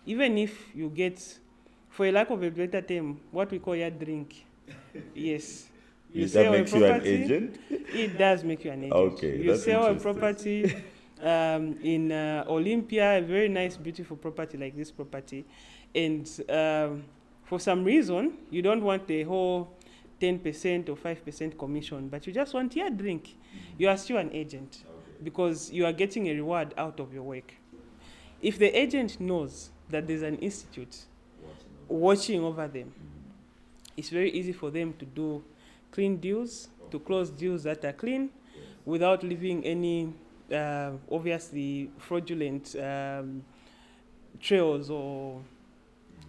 even if you get, for a lack of a better term, what we call your drink. Yes. You That sell a makes you an property, agent? it does make you an agent. Okay, You that's sell a interesting. property in Olympia, a very nice, beautiful property like this property, and for some reason, you don't want the whole 10% or 5% commission, but you just want your drink. You are still an agent because you are getting a reward out of your work. If the agent knows that there's an institute watching over them, it's very easy for them to do clean deals, to close deals that are clean without leaving any obviously fraudulent trails or,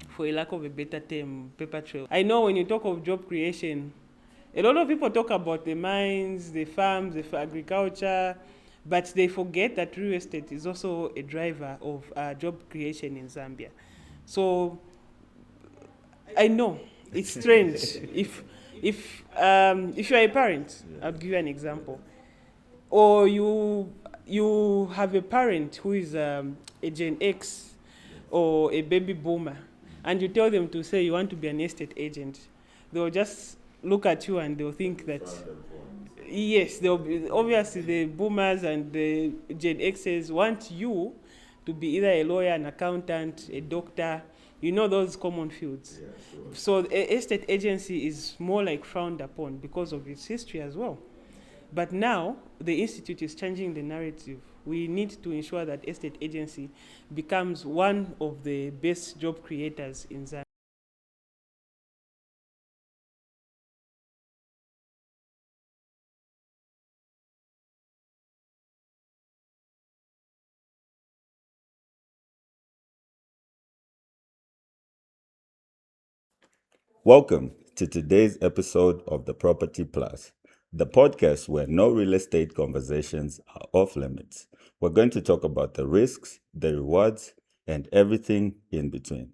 for a lack of a better term, paper trail. I know when you talk of job creation, a lot of people talk about the mines, the farms, the agriculture, but they forget that real estate is also a driver of job creation in Zambia. So I know it's strange. If you are a parent, I'll give you an example, or you have a parent who is a Gen X or a baby boomer, and you tell them to say you want to be an estate agent, they'll just look at you and they'll think that yes, they'll be, obviously the boomers and the Gen X's want you to be either a lawyer, an accountant, a doctor, you know, those common fields. Yeah, sure. So the estate agency is more like frowned upon because of its history as well. But now the institute is changing the narrative. We need to ensure that estate agency becomes one of the best job creators in Zambia. Welcome to today's episode of The Property Plus, the podcast where no real estate conversations are off limits. We're going to talk about the risks, the rewards, and everything in between.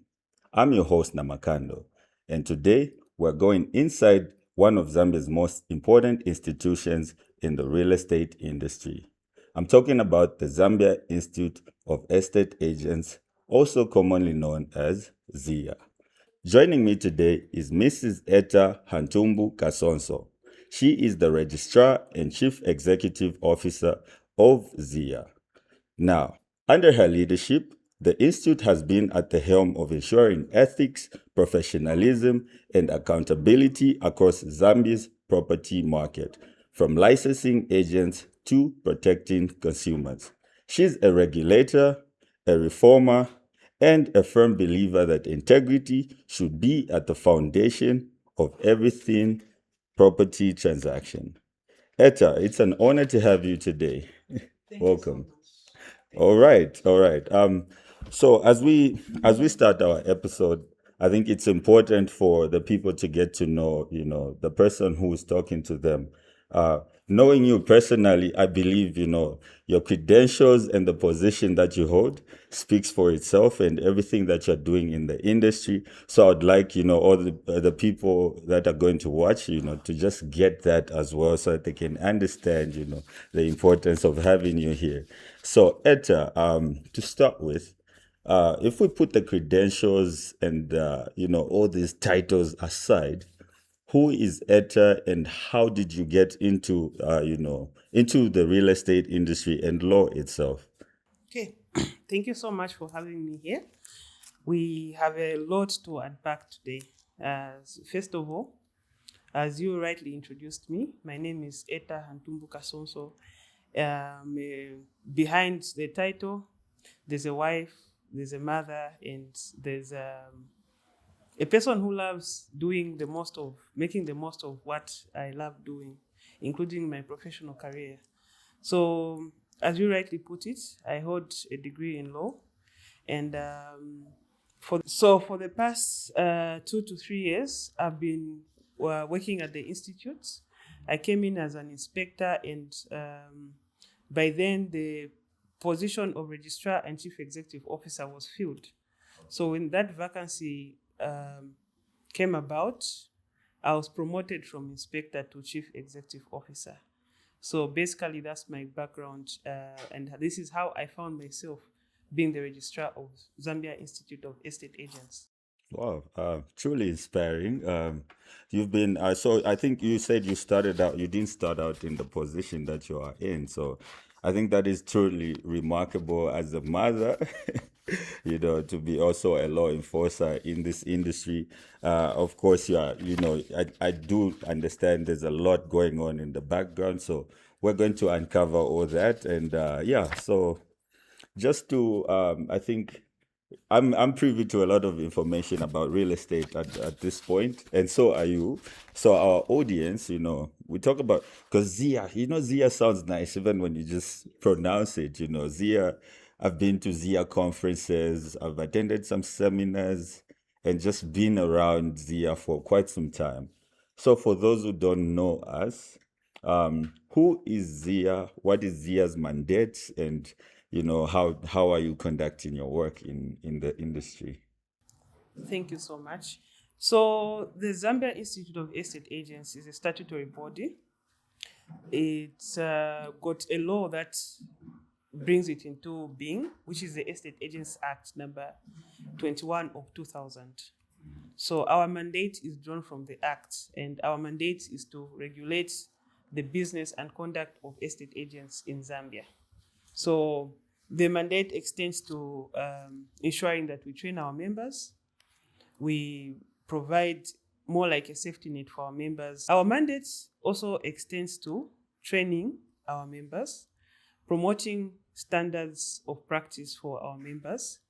I'm your host, Namakando, and today we're going inside one of Zambia's most important institutions in the real estate industry. I'm talking about the Zambia Institute of Estate Agents, also commonly known as ZIEA. Joining me today is Mrs. Ettah Hantumbu Kasonso. She is the Registrar and Chief Executive Officer of ZIEA. Now, under her leadership, the Institute has been at the helm of ensuring ethics, professionalism, and accountability across Zambia's property market, from licensing agents to protecting consumers. She's a regulator, a reformer, and a firm believer that integrity should be at the foundation of everything property transaction. Ettah, it's an honor to have you today. Welcome. All right, all right. So as we start our episode, I think it's important for the people to get to know, the person who is talking to them. Knowing you personally, I believe, your credentials and the position that you hold speaks for itself and everything that you're doing in the industry. So I'd like, all the people that are going to watch, to just get that as well so that they can understand, the importance of having you here. So Ettah, to start with, if we put the credentials and, all these titles aside, who is Ettah and how did you get into, into the real estate industry and law itself? Okay, thank you so much for having me here. We have a lot to unpack today. First of all, as you rightly introduced me, my name is Ettah Hantumbu Kasonso. Behind the title, there's a wife, there's a mother, and there's a person who loves making the most of what I love doing, including my professional career. So, as you rightly put it, I hold a degree in law, and for the past 2 to 3 years, I've been working at the institute. I came in as an inspector, and by then the position of registrar and chief executive officer was filled. So when that vacancy came about, I was promoted from inspector to chief executive officer. So basically, that's my background, and this is how I found myself being the registrar of Zambia Institute of Estate Agents. Wow, truly inspiring. You've been, so I think you said you started out, you didn't start out in the position that you are in. So I think that is truly remarkable as a mother, to be also a law enforcer in this industry. Of course, I do understand there's a lot going on in the background. So we're going to uncover all that. And so just to, I think, I'm privy to a lot of information about real estate at this point, and so are you. So our audience, we talk about, because ZIEA, ZIEA sounds nice even when you just pronounce it. ZIEA. I've been to ZIEA conferences. I've attended some seminars, and just been around ZIEA for quite some time. So for those who don't know us, who is ZIEA? What is ZIEA's mandate? And how are you conducting your work in the industry? Thank you so much. So the Zambia Institute of Estate Agents is a statutory body. It's got a law that brings it into being, which is the Estate Agents Act number 21 of 2000. So our mandate is drawn from the Act, and our mandate is to regulate the business and conduct of estate agents in Zambia. So the mandate extends to ensuring that we train our members. We provide more like a safety net for our members. Our mandate also extends to training our members, promoting standards of practice for our members,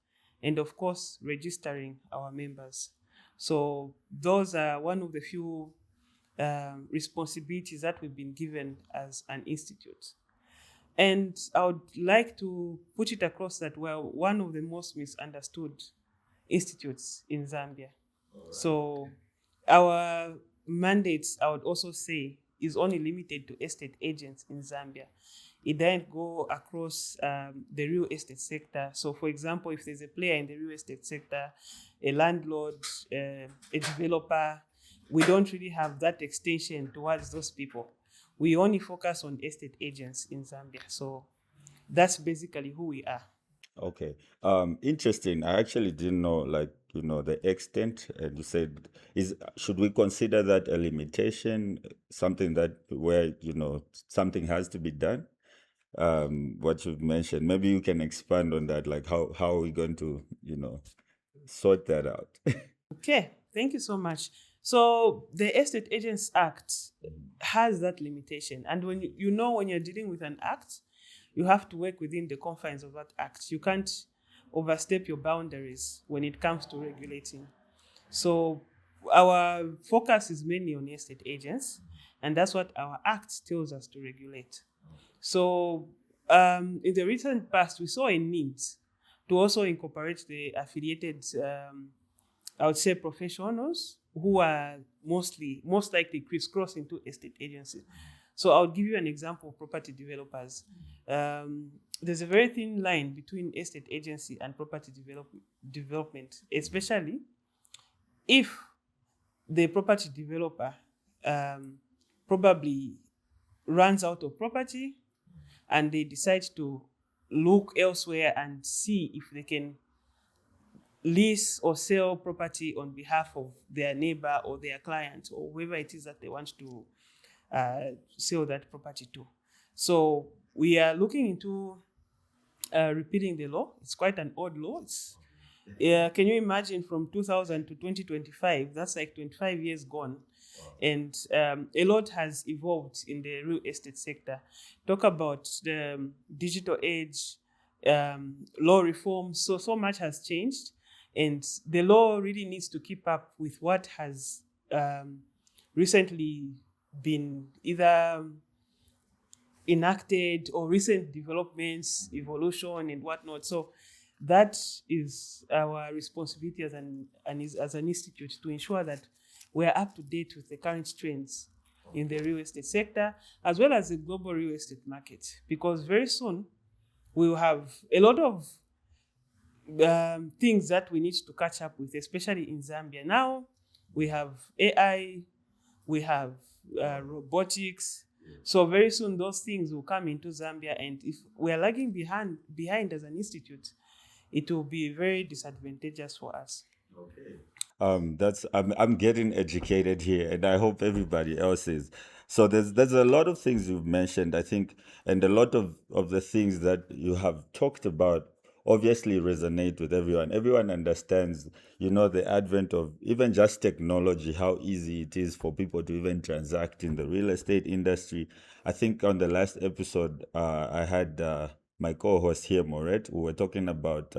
and of course, registering our members. So those are one of the few responsibilities that we've been given as an institute. And I would like to put it across that we're one of the most misunderstood institutes in Zambia. Right. So our mandates, I would also say, is only limited to estate agents in Zambia. It doesn't go across the real estate sector. So for example, if there's a player in the real estate sector, a landlord, a developer, we don't really have that extension towards those people. We only focus on estate agents in Zambia. So that's basically who we are. Okay. Interesting. I actually didn't know, the extent. And you said, should we consider that a limitation, something that where, something has to be done? What you've mentioned. Maybe you can expand on that, like how are we going to, sort that out? Okay. Thank you so much. So the Estate Agents Act has that limitation. And when when you're dealing with an act, you have to work within the confines of that act. You can't overstep your boundaries when it comes to regulating. So our focus is mainly on estate agents, and that's what our act tells us to regulate. So in the recent past, we saw a need to also incorporate the affiliated, I would say, professionals who are most likely crisscross into estate agencies. So I'll give you an example of property developers. There's a very thin line between estate agency and property development, especially if the property developer probably runs out of property and they decide to look elsewhere and see if they can lease or sell property on behalf of their neighbor or their client or whoever it is that they want to sell that property to. So we are looking into repeating the law. It's quite an old law. Can you imagine from 2000 to 2025? That's like 25 years gone. And a lot has evolved in the real estate sector. Talk about the digital age, law reform. So much has changed. And the law really needs to keep up with what has recently been either enacted or recent developments, evolution and whatnot. So that is our responsibility as an institute, to ensure that we're up to date with the current trends in the real estate sector, as well as the global real estate market. Because very soon we will have a lot of things that we need to catch up with, especially in Zambia. Now we have AI, we have robotics. So very soon those things will come into Zambia, and if we are lagging behind as an institute, it will be very disadvantageous for us. That's I'm getting educated here, and I hope everybody else is. So there's a lot of things you've mentioned, I think, and a lot of the things that you have talked about obviously resonate with everyone. Everyone understands, the advent of even just technology, how easy it is for people to even transact in the real estate industry. I think on the last episode, I had my co-host here, Moret. We were talking about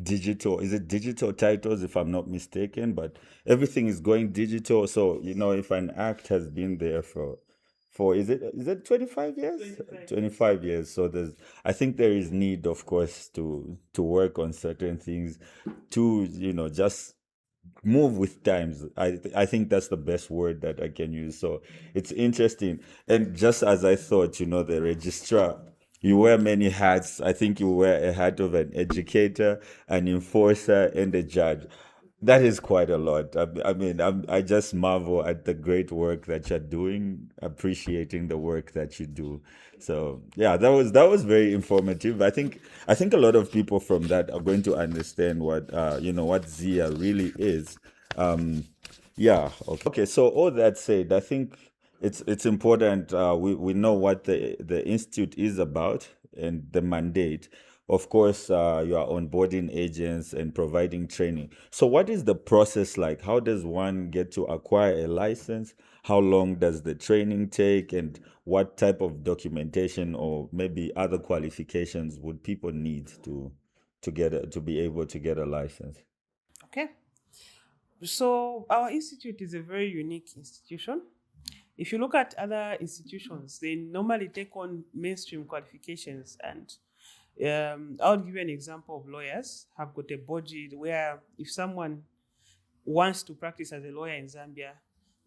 digital, is it digital titles, if I'm not mistaken, but everything is going digital. So if an act has been there for is it 25 years, 25 years. So I think there is need, of course, to work on certain things, to just move with times. I think that's the best word that I can use. So it's interesting. And just as I thought, the registrar, you wear many hats. I think you wear a hat of an educator, an enforcer, and a judge. That is quite a lot. I mean, I just marvel at the great work that you're doing, appreciating the work that you do. So yeah, that was very informative. I think a lot of people from that are going to understand what ZIEA really is. Um, yeah. Okay. So all that said, I think it's important. We know what the institute is about and the mandate. Of course, you are onboarding agents and providing training. So, what is the process like? How does one get to acquire a license? How long does the training take? And what type of documentation or maybe other qualifications would people need to be able to get a license? Okay. So our institute is a very unique institution. If you look at other institutions, they normally take on mainstream qualifications. And I'll give you an example of lawyers have got a body where if someone wants to practice as a lawyer in Zambia,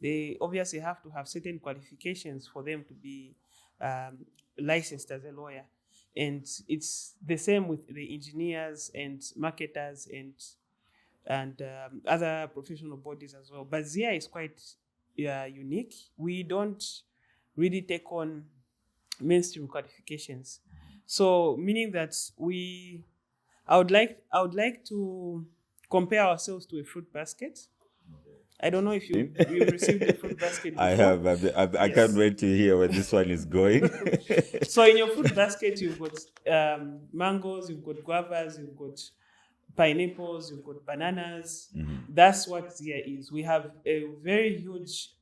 they obviously have to have certain qualifications for them to be licensed as a lawyer. And it's the same with the engineers and marketers and other professional bodies as well. But ZIEA is quite unique. We don't really take on mainstream qualifications. So meaning that I would like to compare ourselves to a fruit basket. I don't know if you've received a fruit basket before. I have. I can't wait to hear where this one is going. So in your fruit basket, you've got mangoes, you've got guavas, you've got pineapples, you've got bananas. That's what ZIEA is. We have a very huge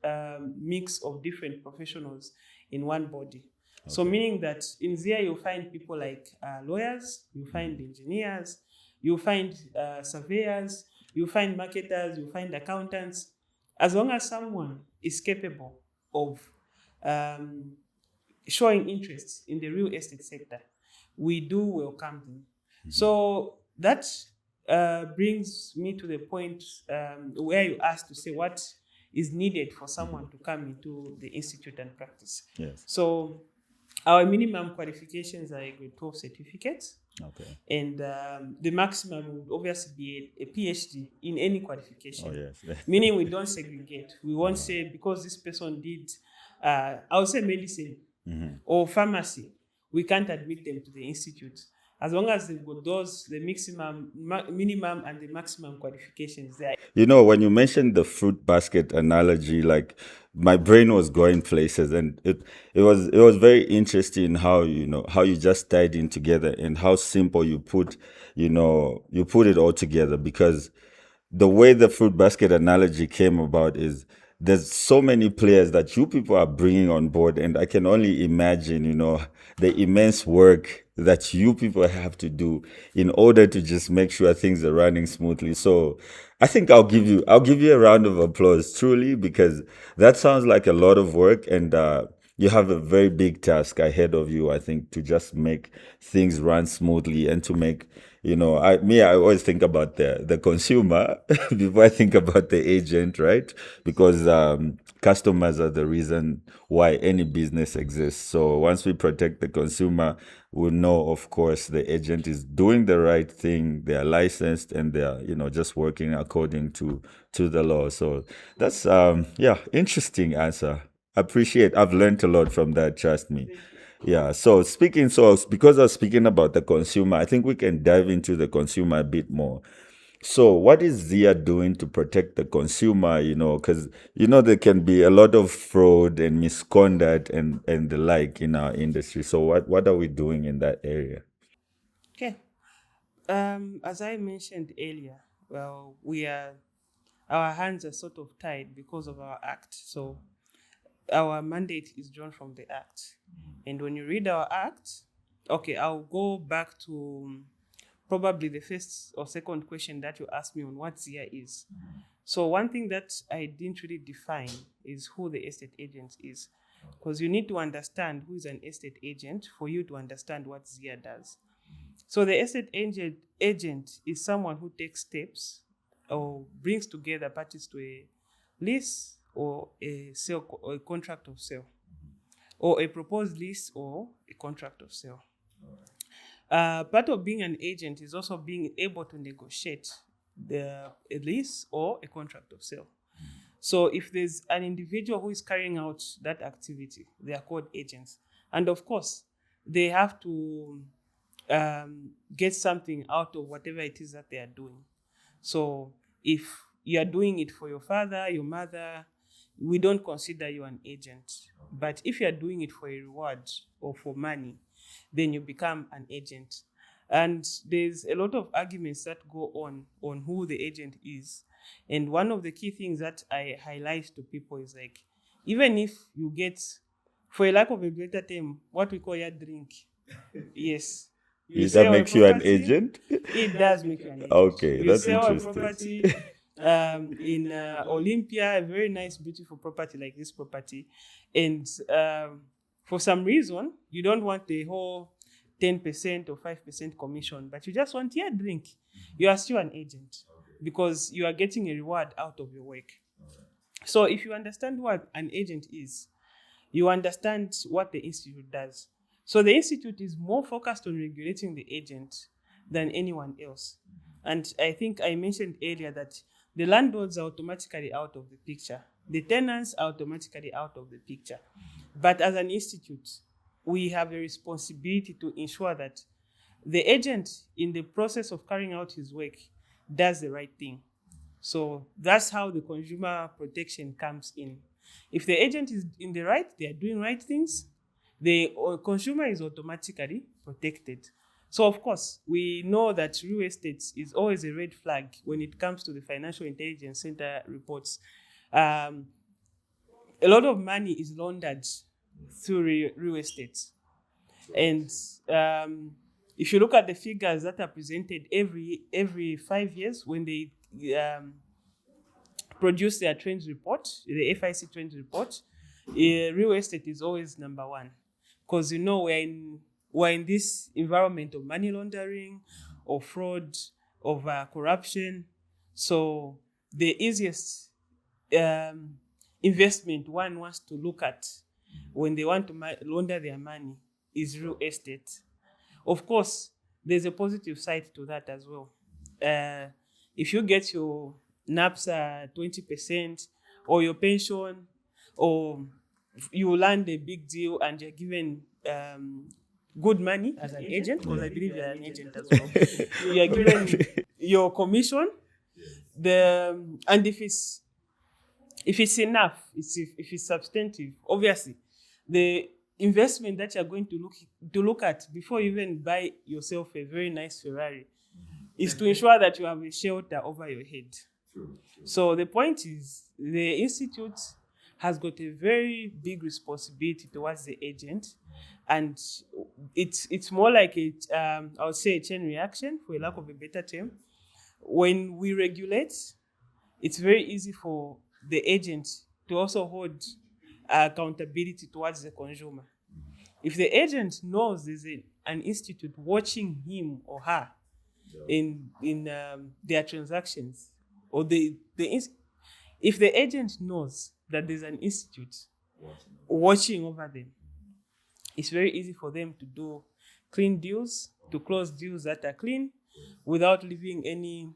mix of different professionals in one body. So meaning that in ZIEA, you'll find people like lawyers, you'll find engineers, you'll find surveyors, you'll find marketers, you'll find accountants. As long as someone is capable of showing interest in the real estate sector, we do welcome them. So that brings me to the point where you asked to say what is needed for someone to come into the institute and practice. Yes. So our minimum qualifications are a grade 12 certificate. Okay. And the maximum would obviously be a PhD in any qualification. Oh, yes. Meaning we don't segregate. We won't say because this person did, I would say medicine or pharmacy, we can't admit them to the institute. As long as they've got the minimum and the maximum qualifications there. When you mentioned the fruit basket analogy, like my brain was going places, and it was very interesting how you just tied in together and how simple you put it all together, because the way the fruit basket analogy came about is there's so many players that you people are bringing on board, and I can only imagine, the immense work that you people have to do in order to just make sure things are running smoothly. So I think I'll give you a round of applause, truly, because that sounds like a lot of work, and you have a very big task ahead of you, I think, to just make things run smoothly and to make, I always think about the consumer before I think about the agent, right? Because customers are the reason why any business exists. So once we protect the consumer, we know, of course, the agent is doing the right thing. They are licensed and they are, just working according to the law. So that's, interesting answer. I've learned a lot from that, trust me. Yeah. So because I was speaking about the consumer, I think we can dive into the consumer a bit more. So what is ZIEA doing to protect the consumer? Because there can be a lot of fraud and misconduct and the like in our industry. So what are we doing in that area? Okay. As I mentioned earlier, well, our hands are sort of tied because of our act. So our mandate is drawn from the act. And when you read our act, okay, I'll go back to probably the first or second question that you asked me on what ZIEA is. So one thing that I didn't really define is who the estate agent is, because you need to understand who is an estate agent for you to understand what ZIEA does. So the estate agent is someone who takes steps or brings together parties to a lease or a sale or a contract of sale, or a proposed lease or a contract of sale. Part of being an agent is also being able to negotiate a lease or a contract of sale. So if there's an individual who is carrying out that activity, they are called agents. And of course, they have to get something out of whatever it is that they are doing. So if you are doing it for your father, your mother, we don't consider you an agent. But if you are doing it for a reward or for money, then you become an agent. And there's a lot of arguments that go on who the agent is. And one of the key things that I highlight to people is like, even if you get, for a lack of a better term, what we call your drink, yes, That makes you an agent? It does make you an agent. Okay, you that's sell interesting. a property in Olympia, a very nice, beautiful property like this property, and for some reason you don't want the whole 10% or 5% commission, but you just want your drink. You are still an agent because you are getting a reward out of your work. So if you understand what an agent is, you understand what the institute does. So the institute is more focused on regulating the agent than anyone else. And I think I mentioned earlier that the landlords are automatically out of the picture. The tenants are automatically out of the picture. But as an institute, we have a responsibility to ensure that the agent, in the process of carrying out his work, does the right thing. So that's how the consumer protection comes in. If the agent is in the right, they are doing right things, the consumer is automatically protected. So of course, we know that real estate is always a red flag when it comes to the Financial Intelligence Center reports. A lot of money is laundered through real estate. And if you look at the figures that are presented every 5 years when they produce their trends report, the FIC trends report, real estate is always number one. Because we're in this environment of money laundering, of fraud, of corruption. So the easiest investment one wants to look at when they want to launder their money is real estate. Of course, there's a positive side to that as well. If you get your NAPSA 20% or your pension, or you land a big deal and you're given good money as an agent, because I believe you're an agent as well. You're given your commission, and if it's enough, if it's substantive, obviously, the investment that you're going to look at before you even buy yourself a very nice Ferrari is to ensure that you have a shelter over your head. So the point is, the institute has got a very big responsibility towards the agent, and it's more like I would say a chain reaction, for a lack of a better term. When we regulate, it's very easy for the agent to also hold accountability towards the consumer. If the agent knows there's an institute watching him or her in their transactions, or if the agent knows that there's an institute watching over them, it's very easy for them to do clean deals, to close deals that are clean, without leaving any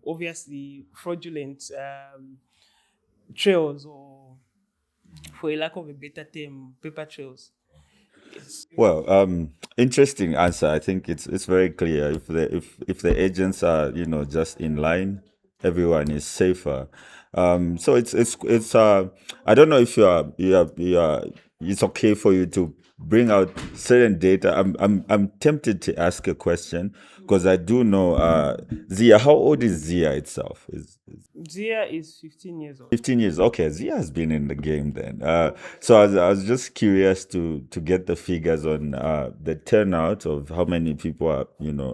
obviously fraudulent trails, or, for a lack of a better term, paper trails. Yes. Well, interesting answer. I think it's very clear. If the agents are just in line, everyone is safer. So it's I don't know if you are it's okay for you to bring out certain data. I'm tempted to ask a question because I do know ZIEA. How old is ZIEA itself? ZIEA is 15 years old. 15 years. Okay, Zia has been in the game then. So I was just curious to get the figures on the turnout of how many people are,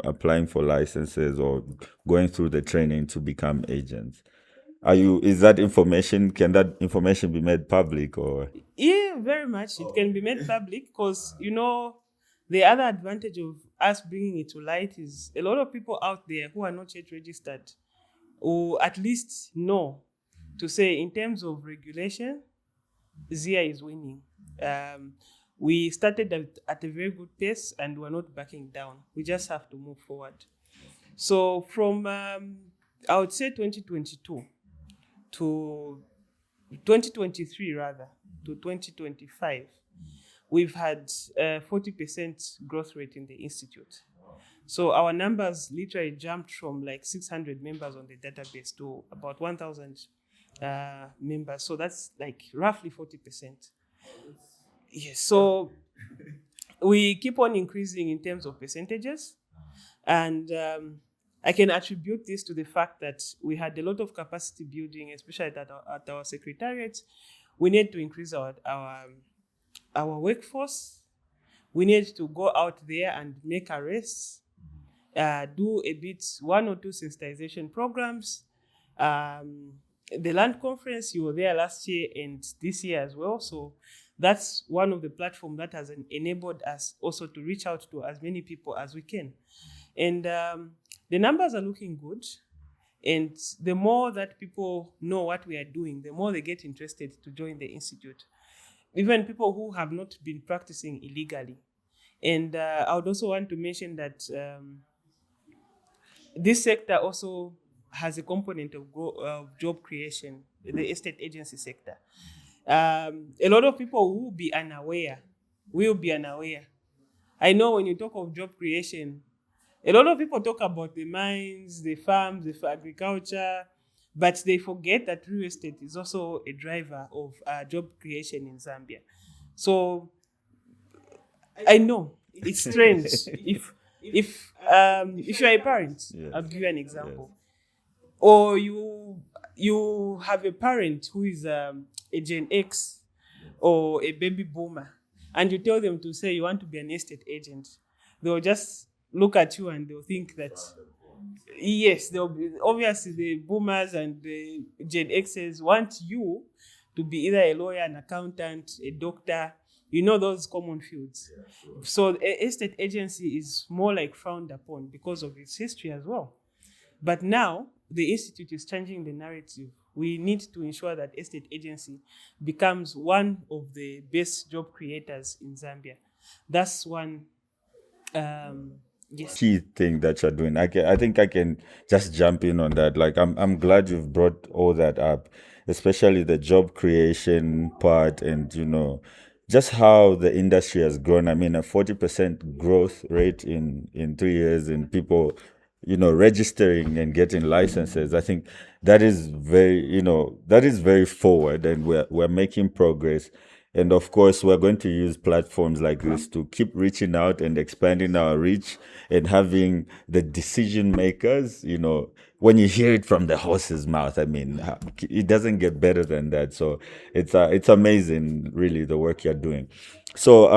applying for licenses or going through the training to become agents. Is that information, can that information be made public or? Yeah, very much. It can be made public because, the other advantage of us bringing it to light is a lot of people out there who are not yet registered or at least know to say in terms of regulation, ZIEA is winning. We started at a very good pace and we're not backing down. We just have to move forward. So from, I would say 2022 to 2023 rather, to 2025, we've had 40% growth rate in the institute. So our numbers literally jumped from like 600 members on the database to about 1,000 members. So that's like roughly 40%. Yes. So we keep on increasing in terms of percentages. And I can attribute this to the fact that we had a lot of capacity building, especially at our secretariat. We need to increase our workforce. We need to go out there and make arrests, do a bit, one or two sensitization programs. The land conference, you were there last year and this year as well. So that's one of the platforms that has enabled us also to reach out to as many people as we can. And the numbers are looking good. And the more that people know what we are doing, the more they get interested to join the institute. Even people who have not been practicing illegally. And I would also want to mention that this sector also has a component of job creation, the estate agency sector. A lot of people will be unaware. I know when you talk of job creation, a lot of people talk about the mines, the farms, the agriculture, but they forget that real estate is also a driver of job creation in Zambia. So I know it's strange. If you're a parent, Yeah. I'll give you an example. Or you have a parent who is a Gen X or a baby boomer, and you tell them to say you want to be an estate agent, they'll just look at you and they'll think that yes, they'll be, obviously the boomers and the Gen X's want you to be either a lawyer, an accountant, a doctor, those common fields. So estate agency is more like frowned upon because of its history as well. But now the institute is changing the narrative. We need to ensure that estate agency becomes one of the best job creators in Zambia. That's one. Yes. Key thing that you're doing. I think I can just jump in on that. Like I'm glad you've brought all that up, especially the job creation part and just how the industry has grown. I mean, a 40% growth rate in 3 years and people registering and getting licenses. I think that is very forward, and we're making progress. And of course, we're going to use platforms like this to keep reaching out and expanding our reach and having the decision makers, when you hear it from the horse's mouth, I mean, it doesn't get better than that. So it's amazing, really, the work you're doing. So,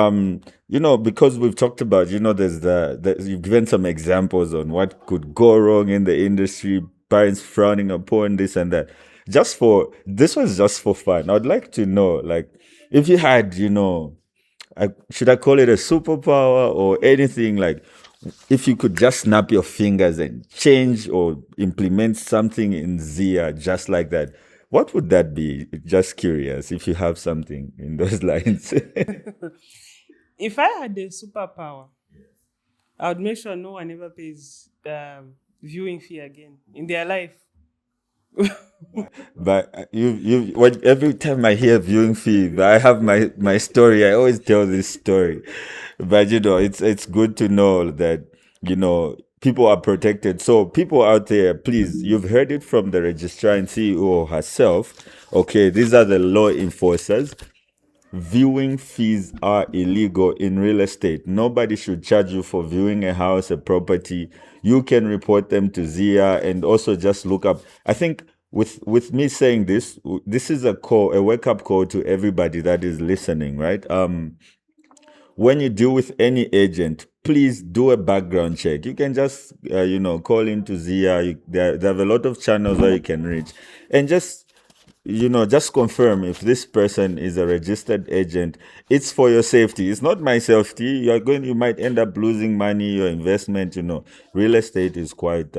because we've talked about, you've given some examples on what could go wrong in the industry, parents frowning upon this and that. This was just for fun. I'd like to know, like, if you had, should I call it a superpower or anything, like, if you could just snap your fingers and change or implement something in ZIEA just like that, what would that be? Just curious if you have something in those lines. If I had a superpower, I would make sure no one ever pays viewing fee again in their life. But every time I hear viewing fee, I have my story. I always tell this story. But it's good to know that people are protected. So people out there, please, you've heard it from the registrar and CEO herself. Okay, these are the law enforcers. Viewing fees are illegal in real estate. Nobody should charge you for viewing a house, a property. You can report them to ZIEA and also just look up. I think with me saying this, this is a wake up call to everybody that is listening, right? When you deal with any agent, please do a background check. You can just, call into ZIEA. There have a lot of channels where you can reach, and just confirm if this person is a registered agent. It's for your safety. It's not my safety. You might end up losing money, your investment. Real estate is quite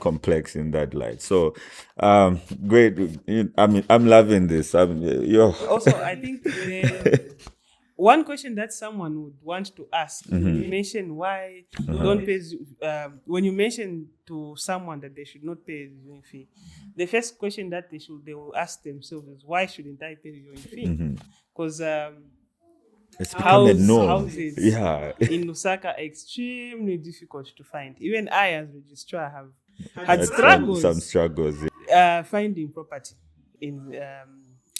complex in that light. So, great. I'm loving this. Also, I think one question that someone would want to ask, when you mention why don't pay, when you mention to someone that they should not pay a viewing fee, the first question that they will ask themselves is, why shouldn't I pay a viewing fee? Because it's become a norm. Houses in Lusaka are extremely difficult to find. Even I, as registrar, have had struggles. Some struggles. Finding property in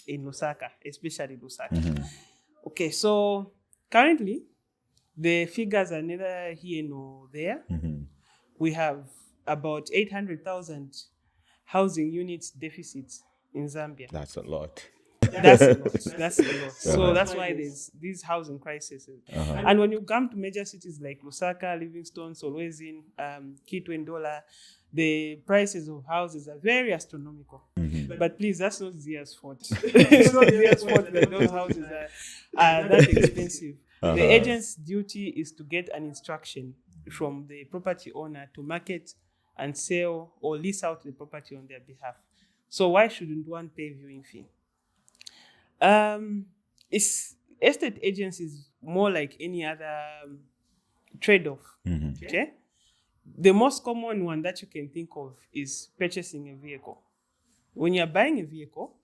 Lusaka, especially Lusaka. Okay, so currently the figures are neither here nor there. We have about 800,000 housing units deficit in Zambia. That's a lot. That's a lot. That's a lot. So that's why there's these housing crises. And when you come to major cities like Lusaka, Livingstone, Solwezi, Kitwendola, the prices of houses are very astronomical. But please, that's not ZIEA's fault. It's not ZIEA's fault that those houses are that expensive. The agent's duty is to get an instruction from the property owner to market and sell or lease out the property on their behalf. So why shouldn't one pay viewing fee? Estate agency is more like any other trade-off. Okay. The most common one that you can think of is purchasing a vehicle. When you're buying a vehicle,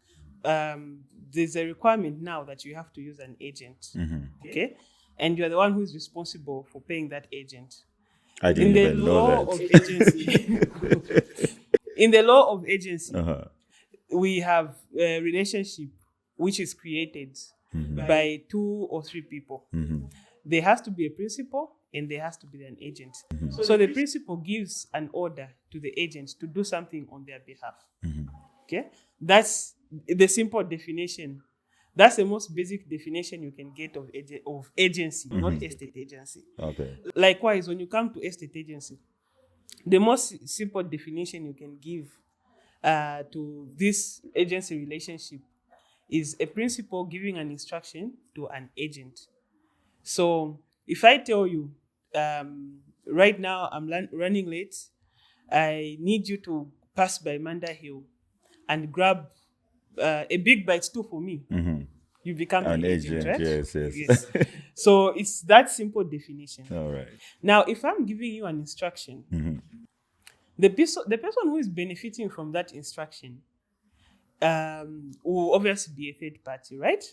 there's a requirement now that you have to use an agent. Okay, and you're the one who is responsible for paying that agent. I didn't even know that. In the law of agency, we have a relationship which is created by 2 or 3 people. There has to be a principal and there has to be an agent. So the principal gives an order to the agent to do something on their behalf. Okay, that's the simple definition. That's the most basic definition you can get of agency, not estate agency. Okay. Likewise, when you come to estate agency, the most simple definition you can give to this agency relationship is a principal giving an instruction to an agent. So if I tell you, right now I'm running late, I need you to pass by Manda Hill and grab a big bite too for me. You become an agent, right? Yes. So it's that simple definition. All right. Now, if I'm giving you an instruction, the person who is benefiting from that instruction will obviously be a third party, right?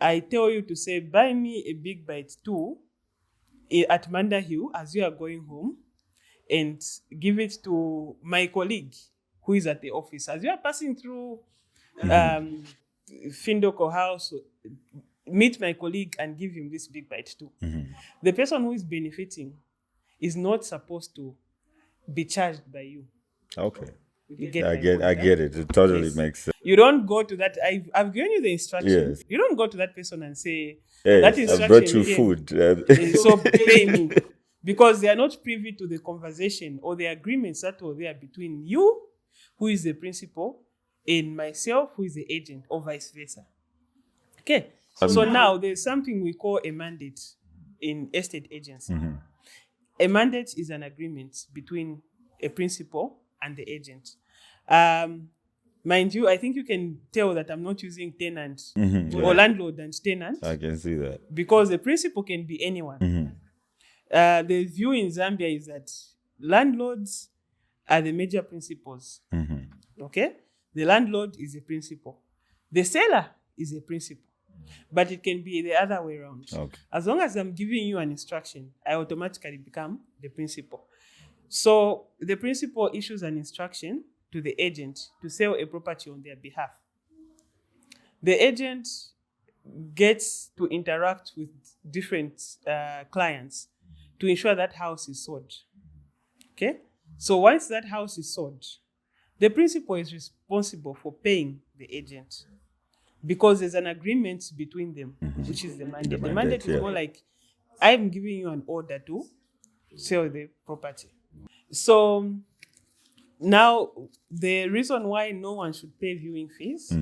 I tell you to say, buy me a big bite too at Manda Hill as you are going home, and give it to my colleague who is at the office. As you are passing through Findoko House, meet my colleague and give him this big bite too. The person who is benefiting is not supposed to be charged by you. Okay. I get it. It totally makes sense. You don't go to that. I've given you the instruction. Yes. You don't go to that person and say, Hey, that instruction I brought you food. So pay me. Because they are not privy to the conversation or the agreements that were there between you, who is the principal, and myself, who is the agent, or vice versa. Okay. So now there's something we call a mandate in estate agency. A mandate is an agreement between a principal and the agent. Mind you, I think you can tell that I'm not using tenant or landlord and tenant. I can see that. Because the principal can be anyone. The view in Zambia is that landlords are the major principals. Okay? The landlord is a principal. The seller is a principal. But it can be the other way around. Okay. As long as I'm giving you an instruction, I automatically become the principal. So the principal issues an instruction to the agent to sell a property on their behalf. The agent gets to interact with different clients to ensure that house is sold. Okay? So once that house is sold, the principal is responsible for paying the agent because there's an agreement between them, which is the mandate. The mandate is more like, I'm giving you an order to sell the property. So now the reason why no one should pay viewing fees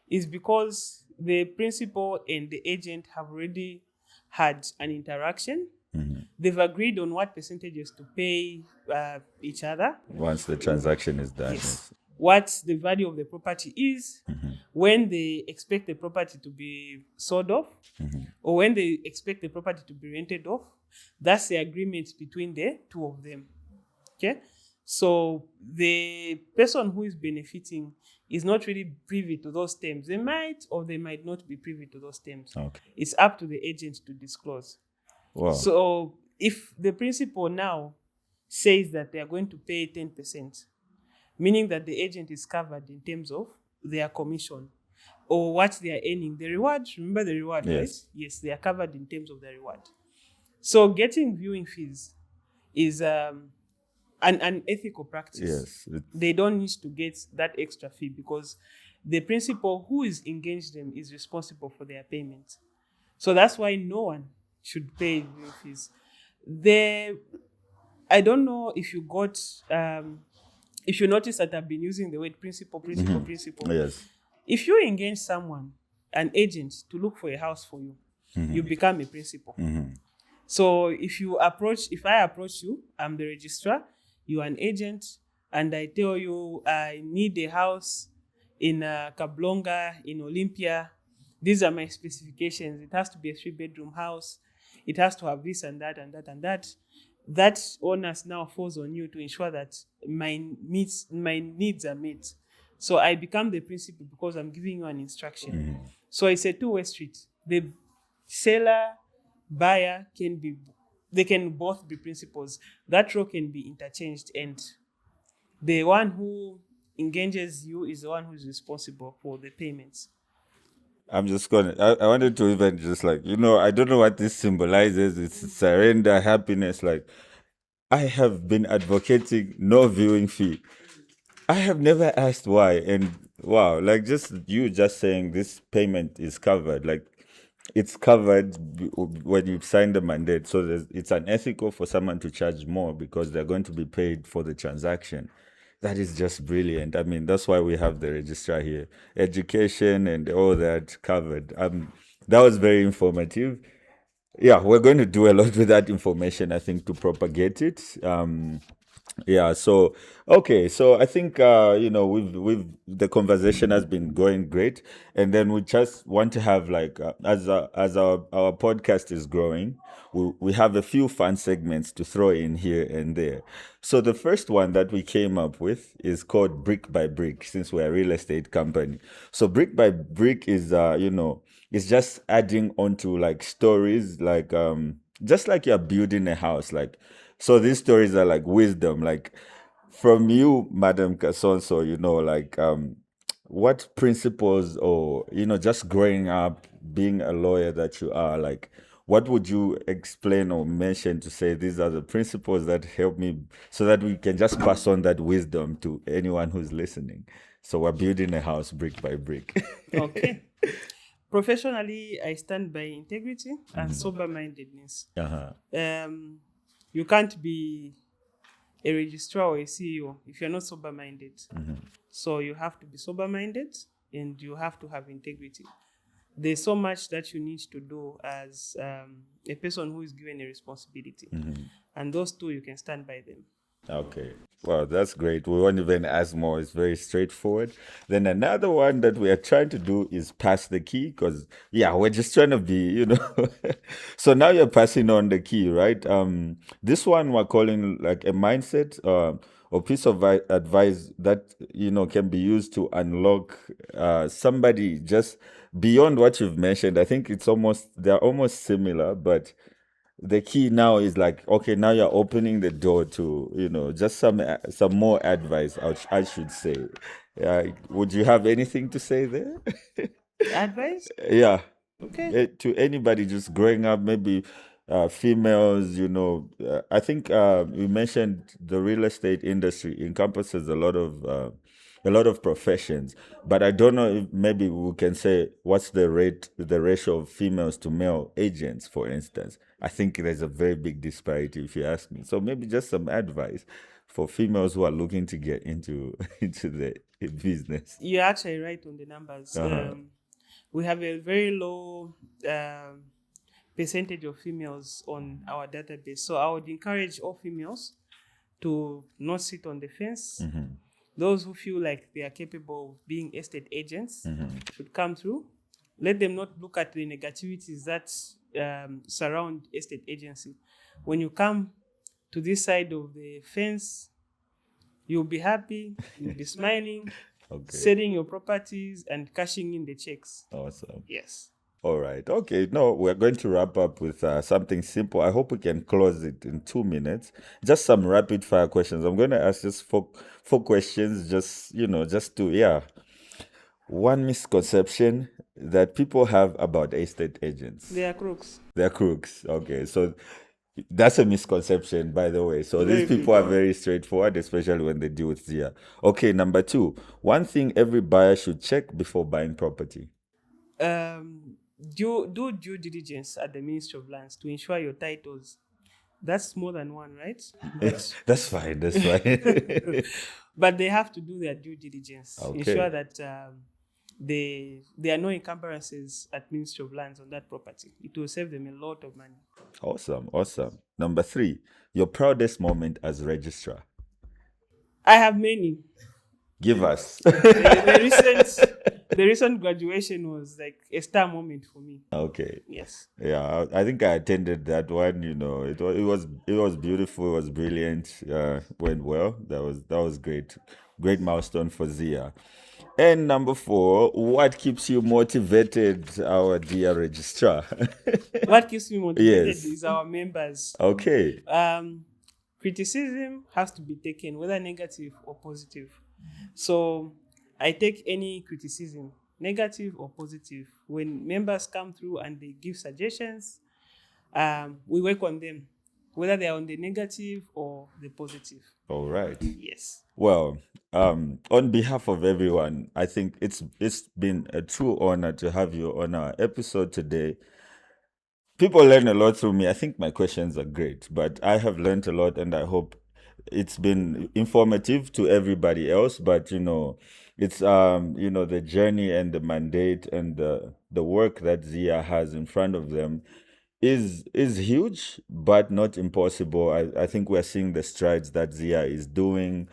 is because the principal and the agent have already had an interaction. They've agreed on what percentages to pay each other. Once the transaction is done. Yes. What the value of the property is, when they expect the property to be sold off, or when they expect the property to be rented off. That's the agreement between the two of them. Okay? So the person who is benefiting is not really privy to those terms. They might or they might not be privy to those terms. Okay. It's up to the agent to disclose. Wow. So if the principal now says that they are going to pay 10%, meaning that the agent is covered in terms of their commission or what they are earning, the reward, remember the reward, Yes. right? Yes, they are covered in terms of the reward. So getting viewing fees is an unethical practice. Yes. They don't need to get that extra fee because the principal who is engaged them is responsible for their payment. So that's why no one should pay viewing fees. I don't know if you got, if you notice that I've been using the word principal. Yes. If you engage someone, an agent, to look for a house for you, you become a principal. So if I approach you, I'm the registrar, you're an agent, and I tell you I need a house in Kablonga, in Olympia. These are my specifications. It has to be a 3-bedroom house. It has to have this and that and that and that. That onus now falls on you to ensure that my needs are met. So I become the principal because I'm giving you an instruction. So it's a two-way street. The seller, buyer they can both be principals. That role can be interchanged, and the one who engages you is the one who is responsible for the payments. I'm just gonna. I wanted to even just I don't know what this symbolizes. It's surrender, happiness. Like, I have been advocating no viewing fee. I have never asked why, and wow, just saying this payment is covered. Like, it's covered when you sign the mandate. So it's unethical for someone to charge more because they're going to be paid for the transaction. That is just brilliant. I mean, that's why we have the registrar here. Education and all that covered. That was very informative. Yeah, we're going to do a lot with that information, I think, to propagate it. Yeah, so okay, so I think we've the conversation has been going great, and then we just want to have as our podcast is growing, we have a few fun segments to throw in here and there. So the first one that we came up with is called Brick by Brick, since we're a real estate company. So Brick by Brick is it's just adding onto stories, just like you're building a house. So these stories are like wisdom, from you, Madam Kasonso, what principles, or, just growing up, being a lawyer that you are, what would you explain or mention to say these are the principles that help me, so that we can just pass on that wisdom to anyone who's listening? So we're building a house brick by brick. Okay. Professionally, I stand by integrity and sober-mindedness. You can't be a registrar or a CEO if you're not sober-minded. So you have to be sober-minded and you have to have integrity. There's so much that you need to do as a person who is given a responsibility. And those two, you can stand by them. Okay. Wow, that's great. We won't even ask more. It's very straightforward. Then another one that we are trying to do is pass the key, because, we're just trying to be, So now you're passing on the key, right? This one we're calling a mindset, or piece of advice that can be used to unlock somebody just beyond what you've mentioned? I think they're almost similar, but the key now is like, okay, now you're opening the door to just some more advice. I should say. Would you have anything to say there? Advice? Yeah. Okay. To anybody just growing up, maybe females, I think you mentioned the real estate industry encompasses a lot of professions, but I don't know if maybe we can say what's the ratio of females to male agents, for instance. I think there's a very big disparity if you ask me. So maybe just some advice for females who are looking to get into into the business. You're actually right on the numbers. Uh-huh. We have a very low percentage of females on our database. So I would encourage all females to not sit on the fence. Mm-hmm. Those who feel like they are capable of being estate agents Mm-hmm. should come through. Let them not look at the negativities that surround estate agency. When you come to this side of the fence, you'll be happy, you'll be smiling, Okay. selling your properties and cashing in the checks. Awesome. Yes. All right. Okay. No, we're going to wrap up with something simple. I hope we can close it in 2 minutes. Just some rapid fire questions. I'm going to ask just four questions. Just to One misconception that people have about estate agents. They are crooks. They're crooks. Okay. So that's a misconception, by the way. So Very these people are very straightforward, especially when they deal with ZIEA. Okay. Number 2, one thing every buyer should check before buying property. Do due diligence at the Ministry of Lands to ensure your titles. That's more than one, right? But, That's fine. That's fine. but they have to do their due diligence. Okay. Ensure that there are no encumbrances at Ministry of Lands on that property. It will save them a lot of money. Awesome. Number 3, your proudest moment as registrar. I have many. Give us. The recent graduation was like a star moment for me. Okay. Yes. Yeah, I think I attended that one. It was beautiful. It was brilliant. Went well. That was great. Great milestone for ZIEA. And number 4, what keeps you motivated, our dear registrar? What keeps me motivated Yes. is our members. Okay. Criticism has to be taken, whether negative or positive. So I take any criticism, negative or positive. When members come through and they give suggestions, we work on them, whether they are on the negative or the positive. All right. Yes. Well, on behalf of everyone, I think it's been a true honor to have you on our episode today. People learn a lot through me. I think my questions are great, but I have learned a lot, and I hope it's been informative to everybody else. But it's the journey and the mandate and the work that ZIEA has in front of them is huge, but not impossible. I think we're seeing the strides that ZIEA is doing.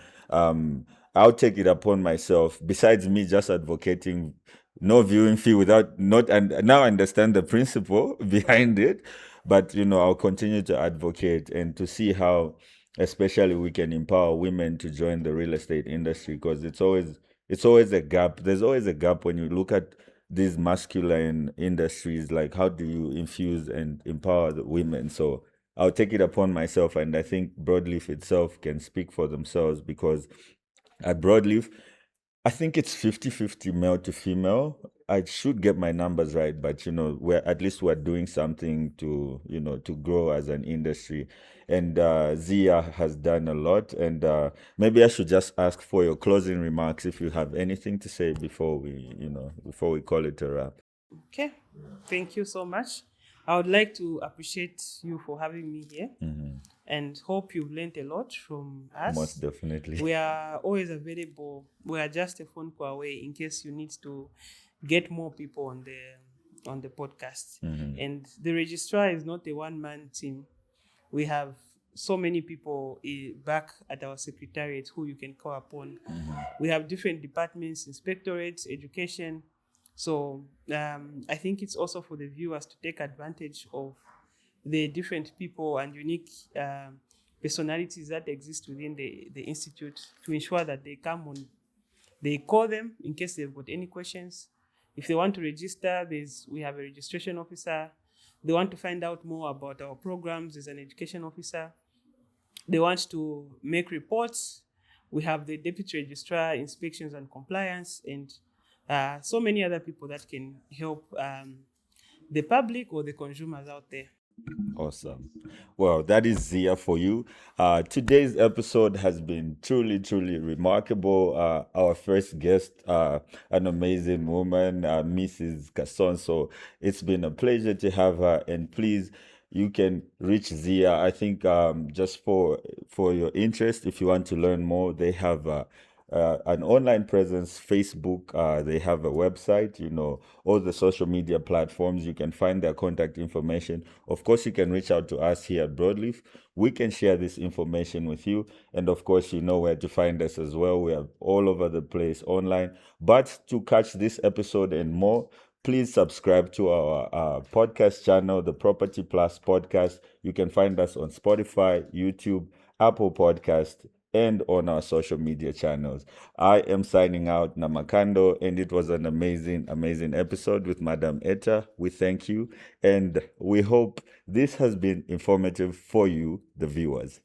I'll take it upon myself, besides me just advocating no viewing fee without not, and now I understand the principle behind it, but I'll continue to advocate and to see how especially we can empower women to join the real estate industry, because it's always a gap. There's always a gap when you look at these masculine industries. Like, how do you infuse and empower the women? So I'll take it upon myself, and I think Broadleaf itself can speak for themselves, because at Broadleaf, I think it's 50-50 male to female. I should get my numbers right, but we're doing something to to grow as an industry, and ZIEA has done a lot. And maybe I should just ask for your closing remarks, if you have anything to say before we call it a wrap. Okay. Thank you so much. I would like to appreciate you for having me here, and hope you've learned a lot from us. Most definitely. We are always available. We are just a phone call away in case you need to get more people on the podcast. And the registrar is not a one-man team. We have so many people back at our secretariat who you can call upon. We have different departments, inspectorates, education. So I think it's also for the viewers to take advantage of the different people and unique personalities that exist within the institute to ensure that they come on. They call them in case they've got any questions. If they want to register, we have a registration officer. They want to find out more about our programs, there's an education officer. They want to make reports. We have the deputy registrar, inspections and compliance, and so many other people that can help the public or the consumers out there. Awesome. Well, that is ZIEA for you. Today's episode has been truly, truly remarkable. Our first guest, an amazing woman, Mrs. Kasonso. It's been a pleasure to have her. And please, you can reach ZIEA. I think just for your interest, if you want to learn more, they have an online presence, Facebook. They have a website, all the social media platforms. You can find their contact information. Of course, you can reach out to us here at Broadleaf. We can share this information with you. And of course, you know where to find us as well. We are all over the place online. But to catch this episode and more, please subscribe to our podcast channel, the Property Plus Podcast. You can find us on Spotify, YouTube, Apple Podcast, and on our social media channels. I am signing out, Namakando, and it was an amazing, amazing episode with Madam Ettah. We thank you, and we hope this has been informative for you, the viewers.